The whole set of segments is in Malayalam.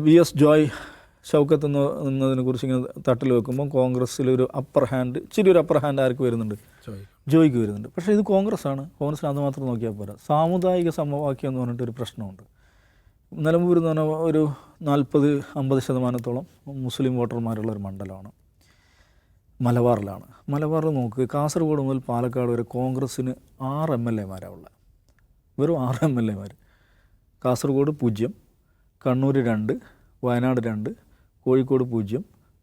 വി എസ് ജോയ് ഷൗക്കത്ത് എന്നതിനെക്കുറിച്ച് ഇങ്ങനെ തട്ടിൽ വെക്കുമ്പോൾ കോൺഗ്രസ്സിലൊരു അപ്പർ ഹാൻഡ്, ഇച്ചിരി ഒരു അപ്പർ ഹാൻഡ് ആർക്ക് വരുന്നുണ്ട്? ജോയ്ക്ക് വരുന്നുണ്ട്. പക്ഷേ ഇത് കോൺഗ്രസ്സാണ്. കോൺഗ്രസ്സിന് അത് മാത്രം നോക്കിയാൽ പോരാ. സാമുദായിക സമവാക്യം എന്ന് പറഞ്ഞിട്ടൊരു പ്രശ്നമുണ്ട്. നിലമ്പൂർ എന്ന് പറഞ്ഞാൽ ഒരു 40-50% മുസ്ലിം വോട്ടർമാരുള്ളൊരു മണ്ഡലമാണ്. മലബാറിലാണ്. മലബാറിൽ നോക്ക്, കാസർഗോഡ് മുതൽ പാലക്കാട് വരെ കോൺഗ്രസ്സിന് 6 MLA ഉള്ളത്. വെറും 6 MLA. കാസർഗോഡ് 0, കണ്ണൂർ 2, വയനാട് 2, കോഴിക്കോട് 0,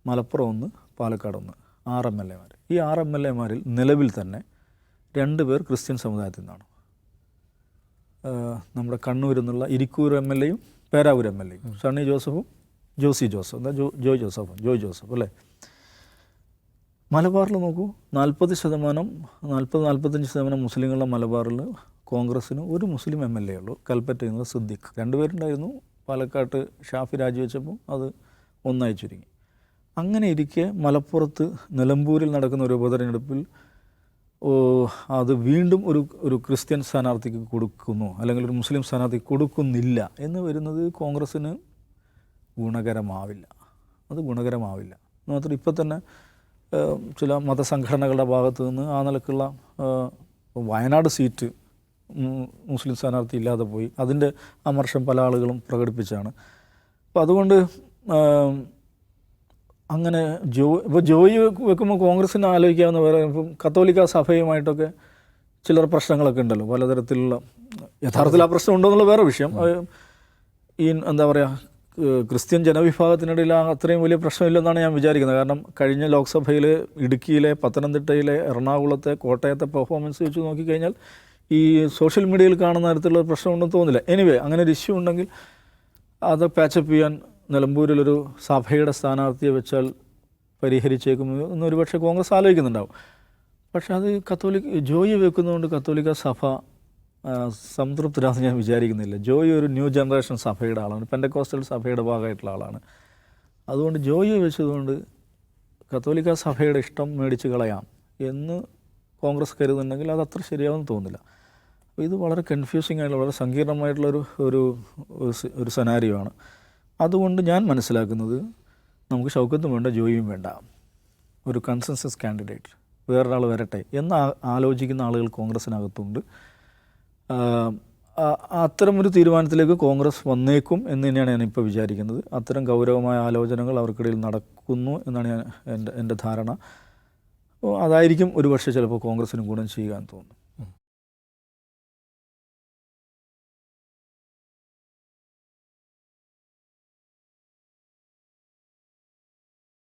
മലപ്പുറം 1, പാലക്കാട് 1. 6 MLA. ഈ 6 MLA നിലവിൽ തന്നെ 2 പേർ ക്രിസ്ത്യൻ സമുദായത്തിൽ നിന്നാണ്. നമ്മുടെ കണ്ണൂരിൽ നിന്നുള്ള ഇരിക്കൂർ MLA യും പേരാവൂർ MLA യും, സണ്ണി ജോസഫും ജോസി ജോസഫ്, എന്താ ജോയ് ജോസഫ് അല്ലേ. മലബാറിൽ നോക്കൂ, 40-45% മുസ്ലിങ്ങളുടെ മലബാറിൽ കോൺഗ്രസ്സിന് ഒരു മുസ്ലിം MLA ഉള്ളൂ. കൽപ്പറ്റയിൽ നിന്ന് സിദ്ദിഖ്. 2 പേരുണ്ടായിരുന്നു. പാലക്കാട്ട് ഷാഫി രാജിവെച്ചപ്പോൾ അത് 1 ചുരുങ്ങി. അങ്ങനെ ഇരിക്കെ മലപ്പുറത്ത് നിലമ്പൂരിൽ നടക്കുന്ന ഒരു ഉപതെരഞ്ഞെടുപ്പിൽ അത് വീണ്ടും ഒരു ക്രിസ്ത്യൻ സ്ഥാനാർത്ഥിക്ക് കൊടുക്കുന്നു, അല്ലെങ്കിൽ ഒരു മുസ്ലിം സ്ഥാനാർത്ഥിക്ക് കൊടുക്കുന്നില്ല എന്ന് വരുന്നത് കോൺഗ്രസ്സിന് ഗുണകരമാവില്ല. അത് ഗുണകരമാവില്ല. മാത്രം ഇപ്പം തന്നെ ചില മതസംഘടനകളുടെ ഭാഗത്തു നിന്ന് ആ നിലക്കുള്ള വയനാട് സീറ്റ് മുസ്ലിം സ്ഥാനാർത്ഥി ഇല്ലാതെ പോയി. അതിൻ്റെ അമർഷം പല ആളുകളും പ്രകടിപ്പിച്ചാണ്. അപ്പോൾ അതുകൊണ്ട് അങ്ങനെ ഇപ്പോൾ ജോയി വെക്കുമ്പോൾ കോൺഗ്രസ്സിന് ആലോചിക്കാവുന്ന വേറെ, ഇപ്പം കത്തോലിക്ക സഭയുമായിട്ടൊക്കെ ചിലർ പ്രശ്നങ്ങളൊക്കെ ഉണ്ടല്ലോ, പലതരത്തിലുള്ള. യഥാർത്ഥത്തിൽ ആ പ്രശ്നം ഉണ്ടോ എന്നുള്ള വേറെ വിഷയം. ഈ എന്താ പറയുക, ക്രിസ്ത്യൻ ജനവിഭാഗത്തിനിടയിൽ അത്രയും വലിയ പ്രശ്നമില്ലെന്നാണ് ഞാൻ വിചാരിക്കുന്നത്. കാരണം കഴിഞ്ഞ ലോക്സഭയിൽ ഇടുക്കിയിലെ, പത്തനംതിട്ടയിലെ, എറണാകുളത്തെ, കോട്ടയത്തെ പെർഫോമൻസ് വെച്ച് നോക്കിക്കഴിഞ്ഞാൽ ഈ സോഷ്യൽ മീഡിയയിൽ കാണുന്ന തരത്തിലുള്ള പ്രശ്നമുണ്ടെന്ന് തോന്നുന്നില്ല. എനിവേ, അങ്ങനെ ഒരു ഇഷ്യൂ ഉണ്ടെങ്കിൽ അത് പാച്ചപ്പ് ചെയ്യാൻ നിലമ്പൂരിലൊരു സഭയുടെ സ്ഥാനാർത്ഥിയെ വെച്ചാൽ പരിഹരിച്ചേക്കും എന്നൊരു പക്ഷേ കോൺഗ്രസ് ആലോചിക്കുന്നുണ്ടാവും. പക്ഷേ അത് ജോയി വെക്കുന്നതുകൊണ്ട് കത്തോലിക്ക സഭ സംതൃപ്തരാണെന്ന് ഞാൻ വിചാരിക്കുന്നില്ല. ജോയി ഒരു ന്യൂ ജനറേഷൻ സഭയുടെ ആളാണ്, പെന്തക്കോസ്റ്റൽ സഭയുടെ ഭാഗമായിട്ടുള്ള ആളാണ്. അതുകൊണ്ട് ജോയി വെച്ചതുകൊണ്ട് കത്തോലിക്ക സഭയുടെ ഇഷ്ടം മേടിച്ച് കളയാം എന്ന് കോൺഗ്രസ് കരുതുന്നുണ്ടെങ്കിൽ അത് അത്ര ശരിയാവുമെന്ന് തോന്നുന്നില്ല. അപ്പോൾ ഇത് വളരെ കൺഫ്യൂസിങ് ആയിട്ടുള്ള, വളരെ സങ്കീർണമായിട്ടുള്ളൊരു ഒരു സെനാരിയോ ആണ്. അതുകൊണ്ട് ഞാൻ മനസ്സിലാക്കുന്നത്, നമുക്ക് ഷൗക്കത്തും വേണ്ട, ജോയിയും വേണ്ട, ഒരു കൺസെൻസസ് കാൻഡിഡേറ്റ് വേറൊരാൾ വരട്ടെ എന്ന് ആലോചിക്കുന്ന ആളുകൾ കോൺഗ്രസ്സിനകത്തുണ്ട്. അത്തരമൊരു തീരുമാനത്തിലേക്ക് കോൺഗ്രസ് വന്നേക്കും എന്ന് തന്നെയാണ് ഞാനിപ്പോൾ വിചാരിക്കുന്നത്. അത്തരം ഗൗരവമായ ആലോചനകൾ അവർക്കിടയിൽ നടക്കുന്നു എന്നാണ് എൻ്റെ ധാരണ. അപ്പോൾ അതായിരിക്കും ഒരു പക്ഷേ ചിലപ്പോൾ കോൺഗ്രസ്സിന് ഗുണം ചെയ്യുക എന്ന് തോന്നുന്നു.